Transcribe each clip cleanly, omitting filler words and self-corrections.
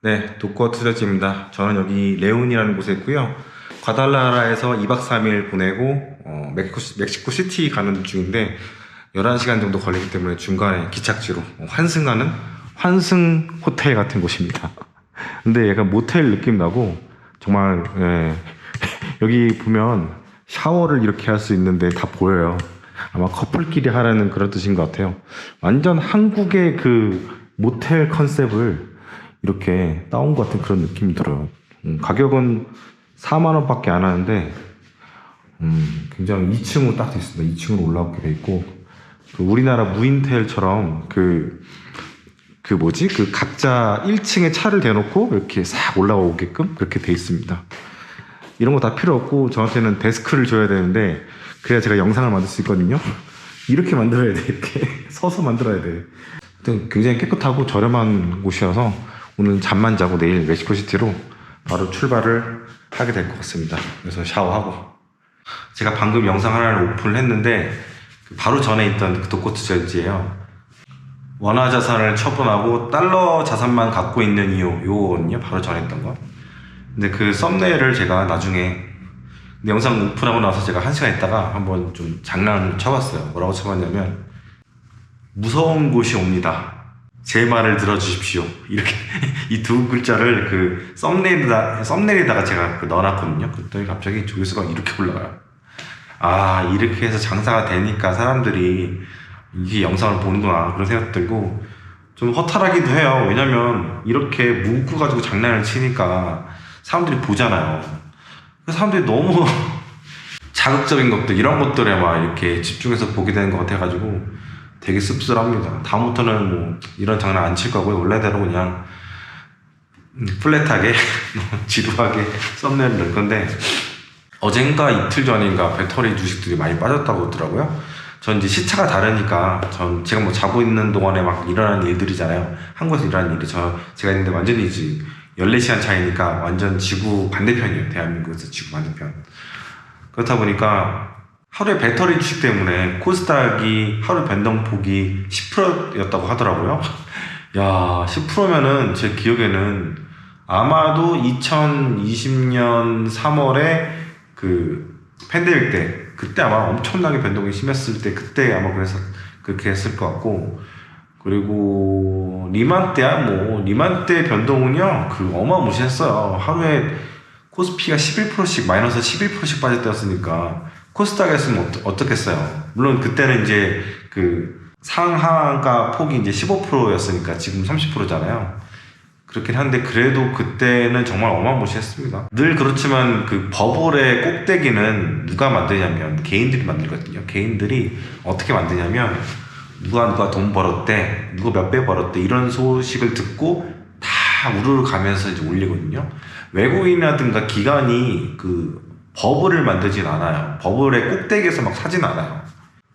네, 독거 투자지입니다. 저는 여기 레온이라는 곳에 있고요. 과달라라에서 2박 3일 보내고 멕시코 시티 가는 중인데 11시간 정도 걸리기 때문에 중간에 기착지로 환승하는 환승 호텔 같은 곳입니다. 근데 약간 모텔 느낌 나고 정말 여기 보면 샤워를 이렇게 할 수 있는데 다 보여요. 아마 커플끼리 하라는 그런 뜻인 것 같아요. 완전 한국의 그 모텔 컨셉을 이렇게 따온 것 같은 그런 느낌이 들어요. 가격은 4만원 밖에 안 하는데 굉장히 2층으로 딱 돼 있습니다. 2층으로 올라오게 돼 있고 그 우리나라 무인텔처럼 그 뭐지? 그 각자 1층에 차를 대놓고 이렇게 싹 올라오게끔 그렇게 돼 있습니다. 이런 거 다 필요 없고 저한테는 데스크를 줘야 되는데 그래야 제가 영상을 만들 수 있거든요. 이렇게 만들어야 돼. 이렇게 서서 만들어야 돼. 하여튼 굉장히 깨끗하고 저렴한 곳이어서 오늘 잠만 자고 내일 멕시코시티로 바로 출발을 하게 될 것 같습니다. 그래서 샤워하고 제가 방금 영상 하나를 오픈을 했는데 바로 전에 있던 그 독거투자지예요. 원화 자산을 처분하고 달러 자산만 갖고 있는 이유 요거거든요. 바로 전에 있던 거. 근데 그 썸네일을 제가 나중에 영상 오픈하고 나서 제가 1시간 있다가 한번 좀 장난을 쳐봤어요. 뭐라고 쳐봤냐면 무서운 곳이 옵니다. 제 말을 들어주십시오. 이렇게 이 두 글자를 그 썸네일에다가 제가 넣어놨거든요. 그랬더니 갑자기 조회수가 이렇게 올라가요. 아, 이렇게 해서 장사가 되니까 사람들이 이게 영상을 보는구나 그런 생각 들고 좀 허탈하기도 해요. 왜냐면 이렇게 묶어가지고 장난을 치니까 사람들이 보잖아요. 사람들이 너무 자극적인 것들 이런 것들에 막 이렇게 집중해서 보게 되는 것 같아가지고 되게 씁쓸합니다. 다음부터는 뭐 이런 장난 안 칠 거고요. 원래대로 그냥 플랫하게 지루하게 썸네일을 넣을 건데 어젠가 이틀 전인가 배터리 주식들이 많이 빠졌다고 하더라고요. 전 이제 시차가 다르니까 제가 뭐 자고 있는 동안에 막 일어나는 일들이잖아요. 한국에서 일어나는 일이 제가 있는데 완전히 이제 14시간 차이니까 완전 지구 반대편이에요. 대한민국에서 지구 반대편. 그렇다 보니까 하루에 배터리 주식 때문에 코스닥이 하루 변동폭이 10%였다고 하더라고요. 야, 10%면은 제 기억에는 아마도 2020년 3월에 그 팬데믹 때 그때 아마 엄청나게 변동이 심했을 때 그때 아마 그래서 그렇게 했을 것 같고 그리고 리만 때야 뭐 리만 때 변동은요 그 어마무시했어요. 하루에 코스피가 11%씩 마이너스 11%씩 빠질 때였으니까 코스닥이었으면 어떻겠어요. 물론 그때는 이제 그 상하가 폭이 이제 15%였으니까 지금 30%잖아요. 그렇긴 한데 그래도 그때는 정말 어마무시했습니다. 늘 그렇지만 그 버블의 꼭대기는 누가 만드냐면 개인들이 만들거든요. 개인들이 어떻게 만드냐면 누가 돈 벌었대, 누가 몇 배 벌었대 이런 소식을 듣고 다 우르르 가면서 이제 올리거든요. 외국인이라든가 기관이 그 버블을 만들진 않아요. 버블의 꼭대기에서 막 사진 않아요.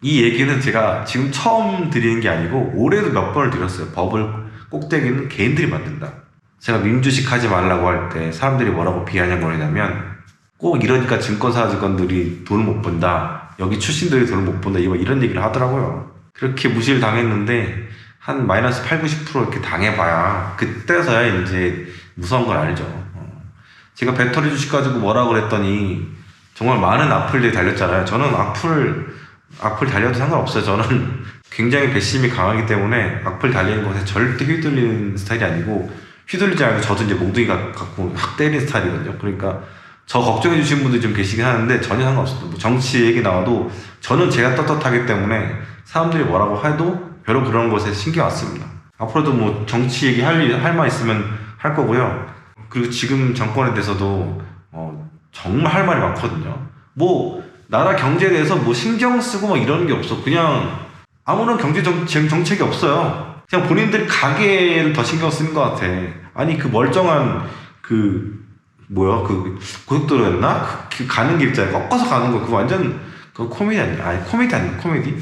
이 얘기는 제가 지금 처음 드리는 게 아니고 올해도 몇 번을 드렸어요. 버블 꼭대기는 개인들이 만든다. 제가 밈주식 하지 말라고 할 때 사람들이 뭐라고 비아냥거리냐면 꼭 이러니까 증권사직원들이 돈을 못 번다. 여기 출신들이 돈을 못 번다. 이런 얘기를 하더라고요. 그렇게 무시를 당했는데 한 마이너스 8, 90% 이렇게 당해봐야 그때서야 이제 무서운 걸 알죠. 제가 배터리 주식 가지고 뭐라고 그랬더니 정말 많은 악플들이 달렸잖아요. 저는 악플 달려도 상관없어요. 저는 굉장히 배심이 강하기 때문에 악플 달리는 것에 절대 휘둘리는 스타일이 아니고 휘둘리지 않고 저도 이제 몽둥이가 갖고 확 때리는 스타일이거든요. 그러니까 저 걱정해 주신 분들이 좀 계시긴 하는데 전혀 상관없어요. 뭐 정치 얘기 나와도 저는 제가 떳떳하기 때문에 사람들이 뭐라고 해도 별로 그런 것에 신경 안 씁니다. 앞으로도 뭐 정치 얘기 할 말 있으면 할 거고요. 그리고 지금 정권에 대해서도 정말 할 말이 많거든요. 뭐 나라 경제에 대해서 뭐 신경 쓰고 뭐 이러는 게 없어. 그냥 아무런 경제 정책이 없어요. 그냥 본인들이 가게를 더 신경 쓰는 것 같아. 아니 그 멀쩡한 그 고속도로였나? 그 가는 길 있잖아요. 꺾어서 가는 거 그거 완전 그 코미디 아니야? 아니 코미디 아니야 코미디?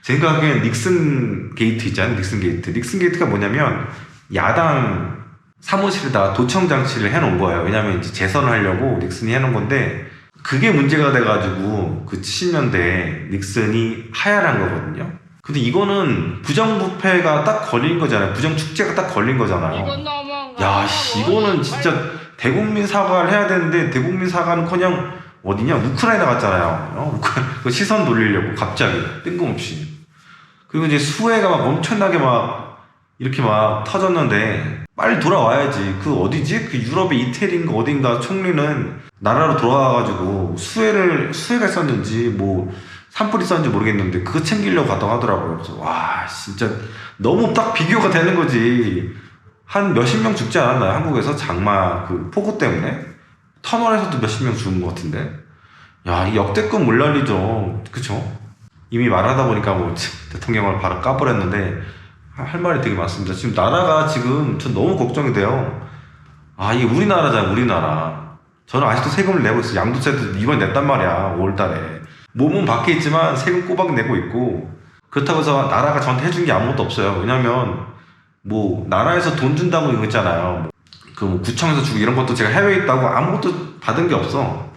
제 생각엔 닉슨 게이트 있잖아요. 닉슨 게이트가 뭐냐면 야당 사무실에다 도청 장치를 해놓은 거예요. 왜냐면 이제 재선을 하려고 닉슨이 해놓은 건데 그게 문제가 돼가지고 그 70년대에 닉슨이 하야한 거거든요. 근데 이거는 부정부패가 딱 걸린 거잖아요. 부정축제가 딱 걸린 거잖아요. 이건 너무한 건가? 야, 씨, 이거는 진짜 대국민 사과를 해야 되는데 대국민 사과는커녕 어디냐 우크라이나 갔잖아요. 그 시선 돌리려고 갑자기 뜬금없이. 그리고 이제 수해가 막 엄청나게 막 이렇게 막 터졌는데 빨리 돌아와야지. 그 어디지? 그 유럽의 이태리인가 어딘가 총리는 나라로 돌아와가지고 수해가 있었는지 뭐 산불이 있었는지 모르겠는데 그거 챙기려고 갔다고 하더라고요. 그래서 와 진짜 너무 딱 비교가 되는 거지. 한 몇십 명 죽지 않았나요? 한국에서 장마 그 폭우 때문에 터널에서도 몇십 명 죽은 것 같은데. 야, 이 역대급 물난리죠. 그쵸? 이미 말하다 보니까 뭐 대통령을 바로 까버렸는데 할 말이 되게 많습니다. 지금 나라가 지금 전 너무 걱정이 돼요. 아, 이게 우리나라잖아, 우리나라. 저는 아직도 세금을 내고 있어요. 양도세도 이번 냈단 말이야, 5월달에. 몸은 밖에 있지만 세금 꼬박 내고 있고. 그렇다고 해서 나라가 저한테 해준 게 아무것도 없어요. 왜냐면 뭐 나라에서 돈 준다고 이거 있잖아요. 그 뭐 구청에서 주고 이런 것도 제가 해외에 있다고 아무것도 받은 게 없어.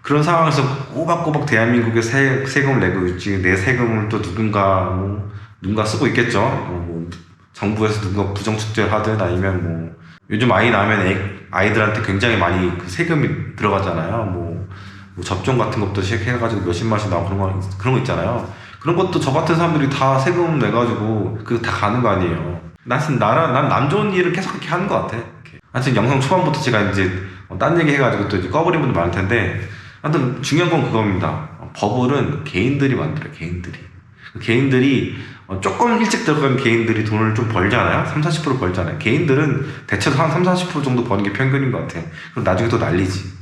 그런 상황에서 꼬박꼬박 대한민국에 세금을 내고 있지. 내 세금을 또 누군가 쓰고 있겠죠. 뭐 정부에서 누군가 부정축제를 하든 아니면 뭐 요즘 아이 낳으면 아이들한테 굉장히 많이 그 세금이 들어가잖아요. 뭐 접종 같은 것도 시작해가지고 몇십만씩 나오고 그런 거 있잖아요. 그런 것도 저 같은 사람들이 다 세금 내가지고 그거 다 가는 거 아니에요. 난 남 좋은 일을 계속 그렇게 하는 것 같아. 하여튼 영상 초반부터 제가 이제 딴 얘기 해가지고 또 이제 꺼버린 분들 많을 텐데, 하여튼 중요한 건 그겁니다. 버블은 개인들이 만들어요. 개인들이 조금 일찍 들어간 개인들이 돈을 좀 벌잖아요. 30-40% 벌잖아요. 개인들은 대체로 한 30-40% 정도 버는 게 평균인 것 같아. 그럼 나중에 또 난리지.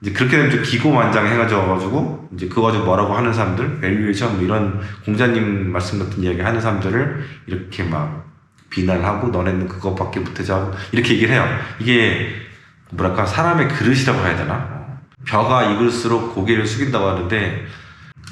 이제 그렇게 되면 좀 기고만장해가지고 이제 그거 가지고 뭐라고 하는 사람들, 밸류에이션 뭐 이런 공자님 말씀 같은 이야기 하는 사람들을 이렇게 막 비난하고 너네는 그것밖에 못하지 하고 이렇게 얘기를 해요. 이게 뭐랄까 사람의 그릇이라고 해야 되나? 벼가 익을수록 고개를 숙인다고 하는데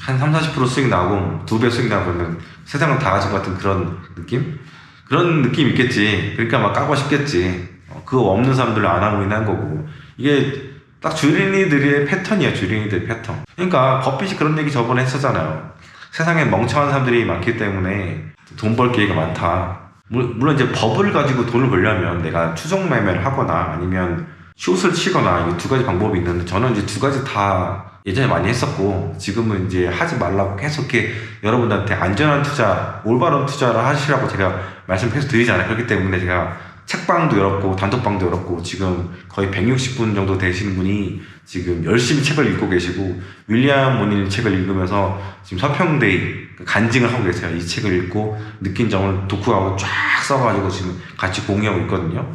한 30-40% 수익 나고 2배 수익 나면 세상을 다 가진 것 같은 그런 느낌? 그런 느낌이 있겠지. 그러니까 막 까고 싶겠지. 그거 없는 사람들을 안 하고 있는 거고. 이게 딱 주린이들의 패턴이야. 주린이들의 패턴. 그러니까 버핏이 그런 얘기 저번에 했었잖아요. 세상에 멍청한 사람들이 많기 때문에 돈 벌 기회가 많다. 물론 이제 버블을 가지고 돈을 벌려면 내가 추종 매매를 하거나 아니면 숏을 치거나 이 두 가지 방법이 있는데 저는 이제 두 가지 다 예전에 많이 했었고 지금은 이제 하지 말라고 계속 이렇게 여러분들한테 안전한 투자, 올바른 투자를 하시라고 제가 말씀해서 드리잖아요. 그렇기 때문에 제가 책방도 열었고 단톡방도 열었고 지금 거의 160분 정도 되시는 분이 지금 열심히 책을 읽고 계시고 윌리엄 모닐 책을 읽으면서 지금 서평대의 간증을 하고 계세요. 이 책을 읽고 느낀 점을 독후하고 쫙 써가지고 지금 같이 공유하고 있거든요.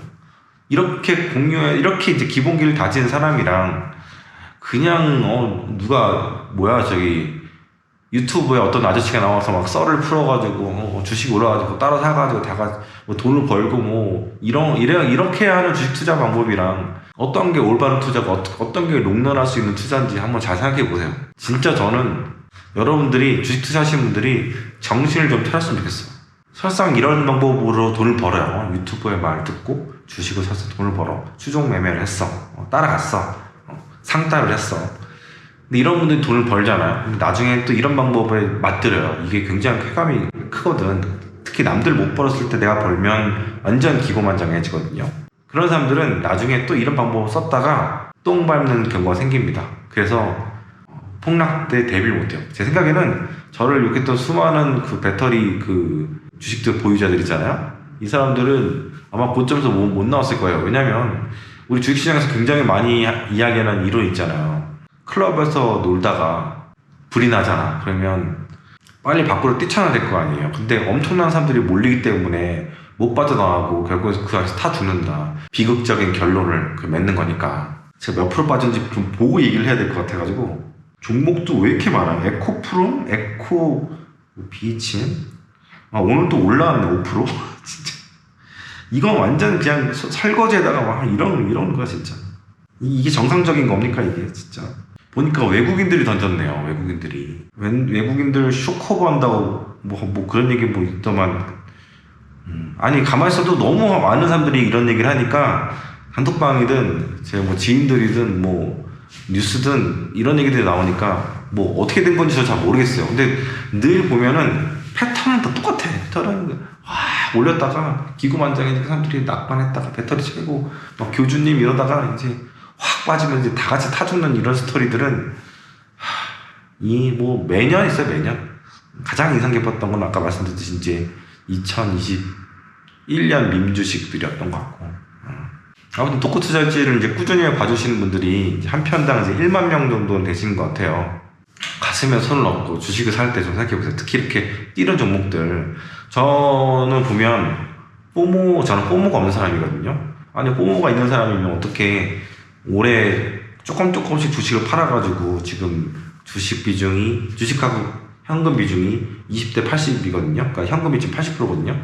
이렇게 이제 기본기를 다진 사람이랑 그냥 누가 뭐야 저기 유튜브에 어떤 아저씨가 나와서 막 썰을 풀어가지고 주식 올라가지고 따라 사가지고 뭐 돈을 벌고 뭐 이렇게 하는 주식 투자 방법이랑 어떤 게 올바른 투자고 어떤 게 롱런할 수 있는 투자인지 한번 잘 생각해 보세요. 진짜 저는 여러분들이 주식 투자하시는 분들이 정신을 좀 차렸으면 좋겠어요. 설상 이런 방법으로 돈을 벌어요. 유튜브의 말 듣고 주식을 사서 돈을 벌어. 추종 매매를 했어. 따라갔어. 상따를 했어. 근데 이런 분들이 돈을 벌잖아요. 근데 나중에 또 이런 방법에 맞들여요. 이게 굉장히 쾌감이 크거든. 특히 남들 못 벌었을 때 내가 벌면 완전 기고만장해지거든요. 그런 사람들은 나중에 또 이런 방법을 썼다가 똥 밟는 경우가 생깁니다. 그래서 폭락 때 대비를 못해요. 제 생각에는 저를 이렇게 또 수많은 그 배터리 그 주식들 보유자들 있잖아요. 이 사람들은 아마 고점에서 못 나왔을 거예요. 왜냐면 우리 주식시장에서 굉장히 많이 이야기하는 이론 있잖아요. 클럽에서 놀다가 불이 나잖아. 그러면 빨리 밖으로 뛰쳐나야 될 거 아니에요. 근데 엄청난 사람들이 몰리기 때문에 못 빠져나가고 결국에 그 안에서 타 죽는다. 비극적인 결론을 맺는 거니까. 제가 몇 프로 빠졌는지 좀 보고 얘기를 해야 될 것 같아가지고. 종목도 왜 이렇게 많아? 에코프롬? 에코 비친? 오늘 또 올라왔네 5%? 진짜 이건 완전 그냥 설거지에다가 막 이런 거야 진짜. 이게 정상적인 겁니까 이게 진짜. 보니까 외국인들이 던졌네요. 외국인들 쇼커버 한다고 뭐 그런 얘기 뭐 있더만. 아니 가만히 있어도 너무 많은 사람들이 이런 얘기를 하니까 단톡방이든 제 뭐 지인들이든 뭐 뉴스든 이런 얘기들이 나오니까 뭐 어떻게 된 건지 저 잘 모르겠어요. 근데 늘 보면은 패턴은 다 똑같아. 와 올렸다가 기고만장해지고 사람들이 낙관했다가 배터리 채고 막 교주님 이러다가 이제 확 빠지면 이제 다 같이 타 죽는 이런 스토리들은 이 뭐 매년 있어요. 매년 가장 인상 깊었던 건 아까 말씀드렸듯이 이제 2021년 밈주식들이었던 것 같고 아무튼 토크 투자일지를 이제 꾸준히 봐주시는 분들이 이제 한 편당 이제 1만 명 정도는 되시는 것 같아요. 가슴에 손을 얹고 주식을 살 때 좀 생각해보세요. 특히 이렇게 뛰는 종목들. 저는 보면 저는 포모가 없는 사람이거든요. 아니 포모가 있는 사람이면 어떻게 올해 조금씩 주식을 팔아가지고 지금 주식하고 현금 비중이 20대 80이거든요. 그러니까 현금이 지금 80%거든요.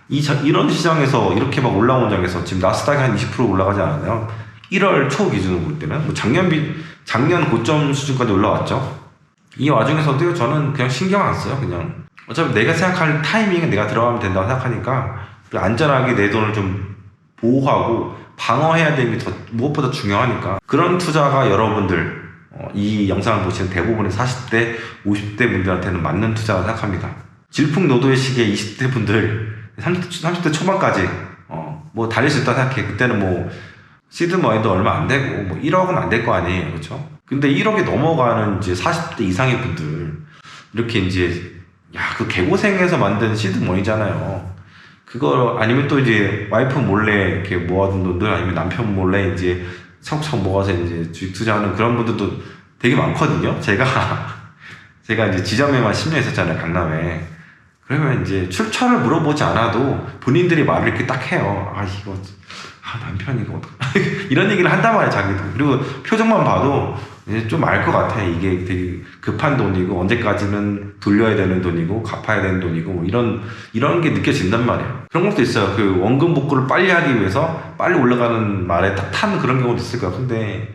이런 시장에서 이렇게 막 올라온 장에서 지금 나스닥이 한 20% 올라가지 않았나요? 1월 초 기준으로 볼 때는 뭐 작년 고점 수준까지 올라왔죠. 이 와중에서도요, 저는 그냥 신경 안 써요. 그냥 어차피 내가 생각할 타이밍은 내가 들어가면 된다고 생각하니까 안전하게 내 돈을 좀 보호하고 방어해야 되는 게 더 무엇보다 중요하니까 그런 투자가 여러분들 이 영상을 보시는 대부분의 40대, 50대 분들한테는 맞는 투자라고 생각합니다. 질풍노도의 시기에 20대 분들 30대 초반까지 뭐 달릴 수 있다고 생각해. 그때는 뭐 시드머니도 얼마 안 되고 뭐 1억은 안 될 거 아니에요, 그렇죠? 근데 1억이 넘어가는 이제 40대 이상의 분들 이렇게 이제 그 개고생해서 만든 시드머니잖아요. 그거 아니면 또 이제 와이프 몰래 이렇게 모아둔 돈들 아니면 남편 몰래 이제 차곡차곡 모아서 이제 주식 투자하는 그런 분들도 되게 많거든요. 제가 이제 지점에만 10년 있었잖아요, 강남에. 그러면 이제 출처를 물어보지 않아도 본인들이 말을 이렇게 딱 해요. 남편이 이거 이런 얘기를 한단 말이에요, 자기도. 그리고 표정만 봐도 이제 좀 알 것 같아. 이게 되게 급한 돈이고 언제까지는 돌려야 되는 돈이고 갚아야 되는 돈이고 뭐 이런 게 느껴진단 말이에요. 그런 것도 있어요. 그 원금 복구를 빨리 하기 위해서 빨리 올라가는 말에 딱 탄 그런 경우도 있을 거야. 근데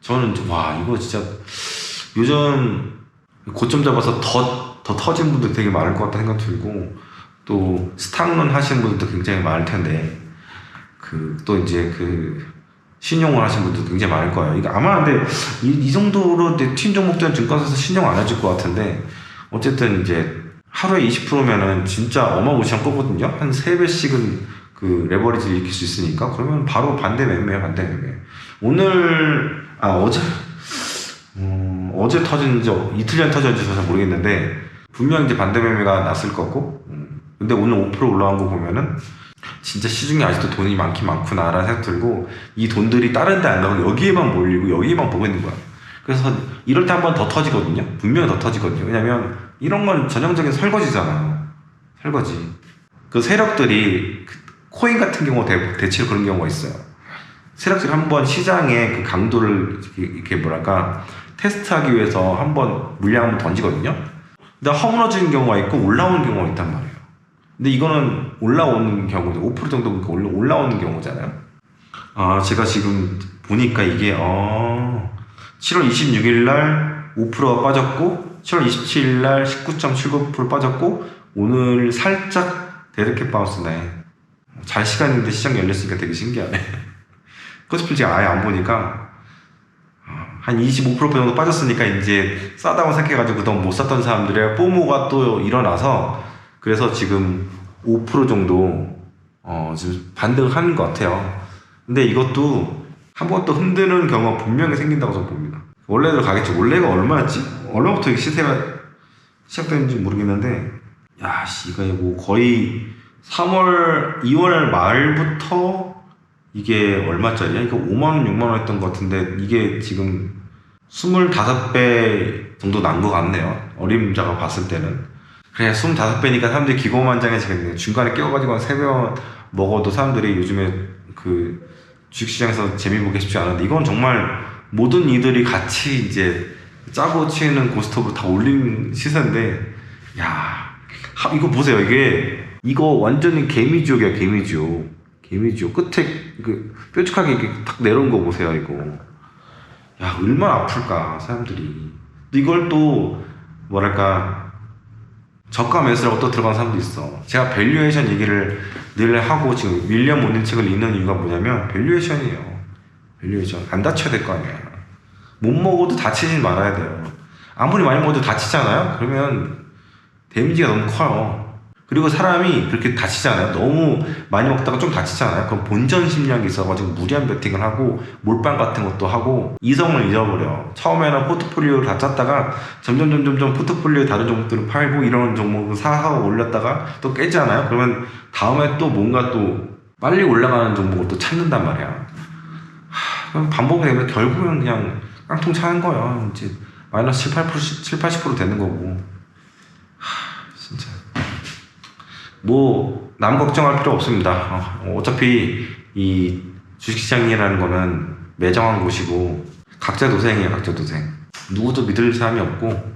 저는 이거 진짜 요즘 고점 잡아서 더 터진 분들 되게 많을 것 같다 생각 들고, 또 스탁론 하시는 분들도 굉장히 많을 텐데 또 이제 신용을 하시는 분들도 굉장히 많을 거예요. 이거 아마 근데 이 정도로 튄 종목들은 증권사에서 신용 안 해줄 것 같은데, 어쨌든 이제 하루에 20%면은 진짜 어마무시한 거거든요. 한 3배씩은 그 레버리지를 일으킬 수 있으니까. 그러면 바로 반대 매매예요, 반대 매매. 어제 터진지 이틀 전에 터졌는지 잘 모르겠는데 분명 이제 반대 매매가 났을 거고, 근데 오늘 5% 올라간 거 보면은 진짜 시중에 아직도 돈이 많긴 많구나라는 생각 들고, 이 돈들이 다른 데 안 가고 여기에만 몰리고 여기에만 보고 있는 거야. 그래서 이럴 때 한 번 더 터지거든요. 분명히 더 터지거든요. 왜냐면 이런 건 전형적인 설거지잖아요. 설거지. 그 세력들이 코인 같은 경우 대체로 그런 경우가 있어요. 세력들이 한번 시장의 그 강도를 이렇게 뭐랄까 테스트하기 위해서 한번 물량 한번 던지거든요. 근데 허물어지는 경우가 있고 올라오는 경우가 있단 말이에요. 근데 이거는 올라오는 경우죠. 5% 정도 올라오는 경우잖아요. 제가 지금 보니까 이게 7월 26일 날 5%가 빠졌고 7월 27일 날 19.79% 빠졌고 오늘 살짝 데드캣 바운스네. 잘 시간인데 시장 열렸으니까 되게 신기하네. 코스피 제가 아예 안 보니까 한 25% 정도 빠졌으니까 이제 싸다고 생각해가지고 그동안 못 샀던 사람들의 포모가 또 일어나서 그래서 지금 5% 정도 지금 반등하는 것 같아요. 근데 이것도 한 번 또 흔드는 경우가 분명히 생긴다고 저는 봅니다. 원래대로 가겠지. 원래가 얼마였지? 얼마부터 시세가 시작됐는지 모르겠는데, 이거 뭐 거의 2월 말부터 이게 얼마짜리야? 이거 5만원, 6만원 했던 것 같은데 이게 지금 25배 정도 난 것 같네요. 어림자가 봤을 때는. 그래, 25배니까 사람들이 기고만장해지겠네. 중간에 끼워가지고 한 3배 먹어도 사람들이 요즘에 그 주식시장에서 재미 보기 쉽지 않은데, 이건 정말 모든 이들이 같이 이제 짜고 치는 고스톱을 다 올린 시세인데, 이거 보세요. 이거 완전히 개미지옥이야, 개미지옥. 끝에 뾰족하게 이렇게 탁 내려온 거 보세요, 이거. 얼마나 아플까, 사람들이. 이걸 또, 뭐랄까, 저가 매수라고 또 들어간 사람도 있어. 제가 밸류에이션 얘기를 늘 하고 지금 윌리엄 오닐 책을 읽는 이유가 뭐냐면 밸류에이션이에요. 밸류에이션. 안 다쳐야 될 거 아니야. 못 먹어도 다치진 말아야 돼요. 아무리 많이 먹어도 다치잖아요? 그러면 데미지가 너무 커요. 그리고 사람이 그렇게 다치잖아요. 너무 많이 먹다가 좀 다치잖아요. 그럼 본전 심리학이 있어가지고 무리한 베팅을 하고 몰빵 같은 것도 하고 이성을 잃어버려. 처음에는 포트폴리오를 다 짰다가 점점 포트폴리오 다른 종목들을 팔고 이런 종목을 사하고 올렸다가 또 깨지잖아요. 그러면 다음에 또 뭔가 또 빨리 올라가는 종목을 또 찾는단 말이야. 그럼 반복이 되면 결국은 그냥 깡통 차는 거야. 이제 마이너스 80% 되는 거고. 진짜. 뭐 남 걱정할 필요 없습니다. 어차피 이 주식시장이라는 거는 매정한 곳이고 각자 도생이에요. 각자 도생. 누구도 믿을 사람이 없고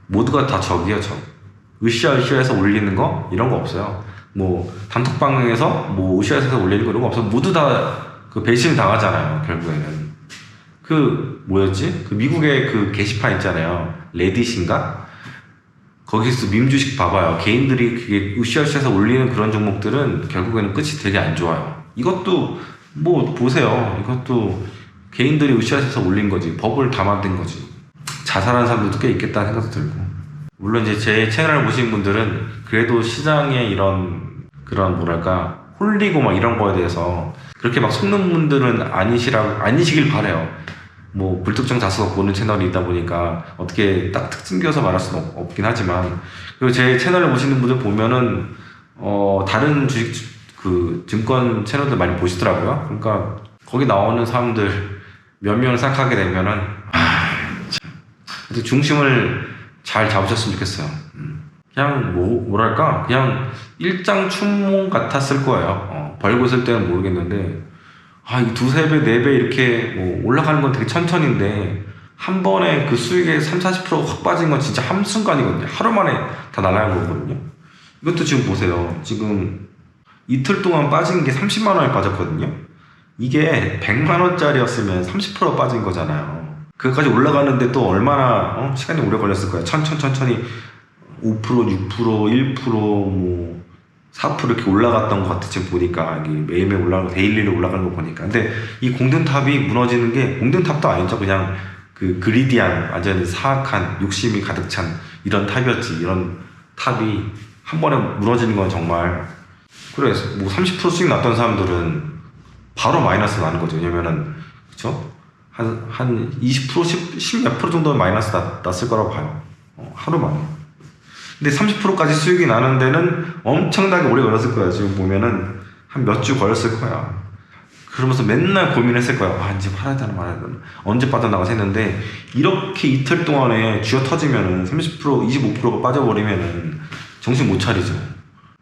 모두가 다 적이에요. 적. 으쌰으쌰해서 올리는 거 이런 거 없어요. 뭐 단톡방에서 뭐 으쌰으쌰해서 올리는 거 이런 거 없어요. 모두 다 그 배신 당하잖아요. 결국에는. 그 뭐였지? 그 미국의 그 게시판 있잖아요. 레딧인가? 거기서 밈 주식 봐봐요. 개인들이 그게 으쌰으쌰해서 올리는 그런 종목들은 결국에는 끝이 되게 안 좋아요. 이것도 뭐 보세요. 이것도 개인들이 으쌰으쌰해서 올린 거지. 법을 다 만든 거지. 자살한 사람들도 꽤 있겠다는 생각도 들고. 물론 이제 제 채널을 보신 분들은 그래도 시장에 이런 그런 뭐랄까 홀리고 막 이런 거에 대해서 그렇게 막 속는 분들은 아니시길 바래요. 뭐 불특정 다수가 보는 채널이 있다 보니까 어떻게 딱 특징 지어서 말할 수는 없긴 하지만 그리고 제 채널을 보시는 분들 보면은 다른 주식 그 증권 채널들 많이 보시더라고요. 그러니까 거기 나오는 사람들 몇 명을 생각하게 되면은 참 중심을 잘 잡으셨으면 좋겠어요. 그냥 뭐랄까 그냥 일장춘몽 같았을 거예요. 벌고 있을 때는 모르겠는데 이 두세 배, 네 배 이렇게 뭐 올라가는 건 되게 천천히인데 한 번에 그 수익의 30~40% 확 빠진 건 진짜 한순간이거든요. 하루 만에 다 날아간 거거든요. 이것도 지금 보세요. 지금 이틀 동안 빠진 게 30만 원에 빠졌거든요. 이게 100만 원짜리였으면 30% 빠진 거잖아요. 그까지 올라가는데 또 얼마나 시간이 오래 걸렸을 거예요. 천천히 5%, 6%, 1%, 뭐 4% 이렇게 올라갔던 것 같아. 지금 보니까 매일매일 올라가는 거, 데일리로 올라가는 거 보니까. 근데 이 공든탑이 무너지는 게 공든탑도 아니죠. 그냥 그 그리디한 완전히 사악한 욕심이 가득 찬 이런 탑이었지. 이런 탑이 한 번에 무너지는 건 정말 그래서 뭐 30% 수익 났던 사람들은 바로 마이너스 나는 거죠. 왜냐면은 그쵸? 한 20%, 10몇 프로 정도 마이너스 났을 거라고 봐요. 하루 만에. 근데 30%까지 수익이 나는 데는 엄청나게 오래 걸렸을 거야. 지금 보면은 한 몇 주 걸렸을 거야. 그러면서 맨날 고민했을 거야. 이제 팔아야 되나 말아야 되나. 언제 빠져나가서 했는데 이렇게 이틀 동안에 쥐어 터지면은 30%, 25%가 빠져버리면은 정신 못 차리죠.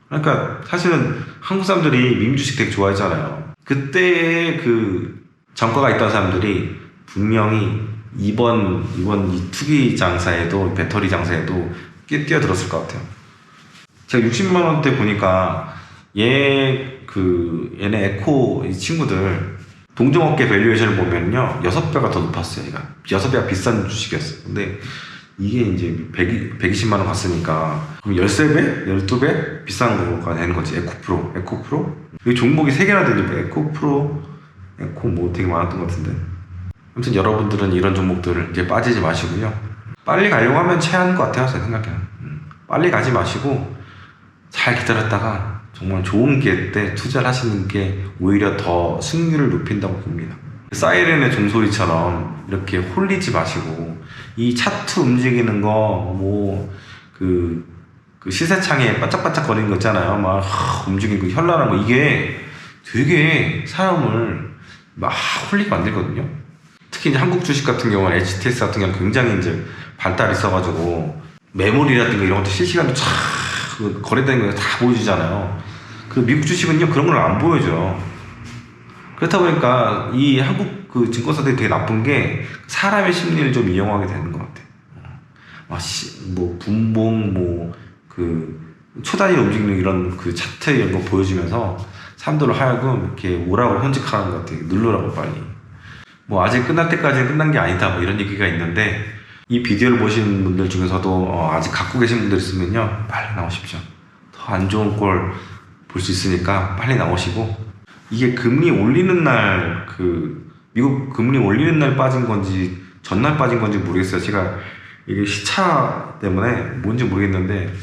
그러니까 사실은 한국 사람들이 밈 주식 되게 좋아했잖아요. 그때 그 정가가 있던 사람들이 분명히 이번 이 투기 장사에도 배터리 장사에도 뛰어들었을 것 같아요. 제가 60만 원대 보니까 얘네 에코 이 친구들 동종업계 밸류에이션을 보면요 6배가 더 높았어요. 얘가 6배가 비싼 주식이었어요. 근데 이게 이제 120만 원 갔으니까 그럼 13배? 12배? 비싼 거가 되는 거지. 에코프로? 여기 종목이 3개나 되는데 에코 뭐 되게 많았던 것 같은데. 아무튼 여러분들은 이런 종목들을 이제 빠지지 마시고요. 빨리 가려고 하면 체한 것 같아요. 제 생각에는. 빨리 가지 마시고 잘 기다렸다가 정말 좋은 기회 때 투자를 하시는 게 오히려 더 승률을 높인다고 봅니다. 사이렌의 종소리처럼 이렇게 홀리지 마시고 이 차트 움직이는 거 뭐 그 시세창에 반짝반짝 거리는 거 있잖아요. 막 움직이는 거 현란한 거 이게 되게 사람을 막 홀리게 만들거든요. 특히 이제 한국 주식 같은 경우는 HTS 같은 경우는 굉장히 이제 발달이 있어가지고 메모리라든가 이런 것도 실시간으로 쫙 거래되는 거 다 보여주잖아요. 그 미국 주식은요 그런 걸 안 보여줘. 그렇다 보니까 이 한국 그 증권사들이 되게 나쁜 게 사람의 심리를 좀 이용하게 되는 것 같아요. 뭐 분봉 뭐 그 초단위 움직이는 이런 그 차트 이런 거 보여주면서 사람들을 하여금 이렇게 오라고 현직하는 것 같아요. 누르라고 빨리. 뭐 아직 끝날 때까지는 끝난 게 아니다 뭐 이런 얘기가 있는데 이 비디오를 보시는 분들 중에서도 아직 갖고 계신 분들 있으면요 빨리 나오십시오. 더 안 좋은 꼴 볼 수 있으니까 빨리 나오시고 이게 금리 올리는 날 미국 금리 올리는 날 빠진 건지 전날 빠진 건지 모르겠어요. 제가 이게 시차 때문에 뭔지 모르겠는데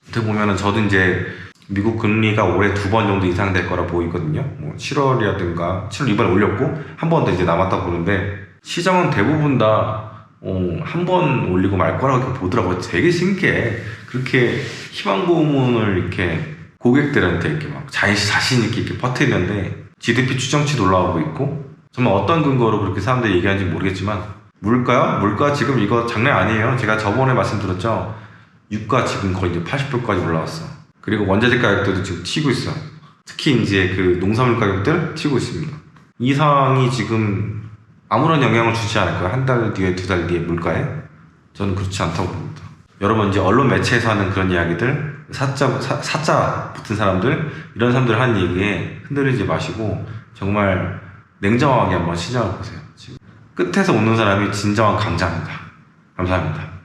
어떻게 보면은 저도 이제 미국 금리가 올해 2번 정도 이상 될 거라 보이거든요. 뭐 7월이라든가 7월 이번에 올렸고 한 번 더 이제 남았다 보는데 시장은 대부분 다 한 번 올리고 말 거라고 이렇게 보더라고요. 되게 신기해. 그렇게 희망 고문을 이렇게 고객들한테 이렇게 막 자신 있게 이렇게 퍼뜨리는데 GDP 추정치도 올라오고 있고 정말 어떤 근거로 그렇게 사람들이 얘기하는지 모르겠지만 물가요? 물가 지금 이거 장난 아니에요. 제가 저번에 말씀드렸죠. 유가 지금 거의 이제 80불까지 올라왔어. 그리고 원자재 가격들도 지금 튀고 있어. 특히 이제 그 농산물 가격들 튀고 있습니다. 이 상황이 지금 아무런 영향을 주지 않을 거예요. 한 달 뒤에, 2달 뒤에 물가에. 저는 그렇지 않다고 봅니다. 여러분 이제 언론 매체에서 하는 그런 이야기들, 사자 붙은 사람들, 이런 사람들 하는 얘기에 흔들리지 마시고 정말 냉정하게 한번 시장을 보세요. 지금 끝에서 오는 사람이 진정한 강자입니다. 감사합니다.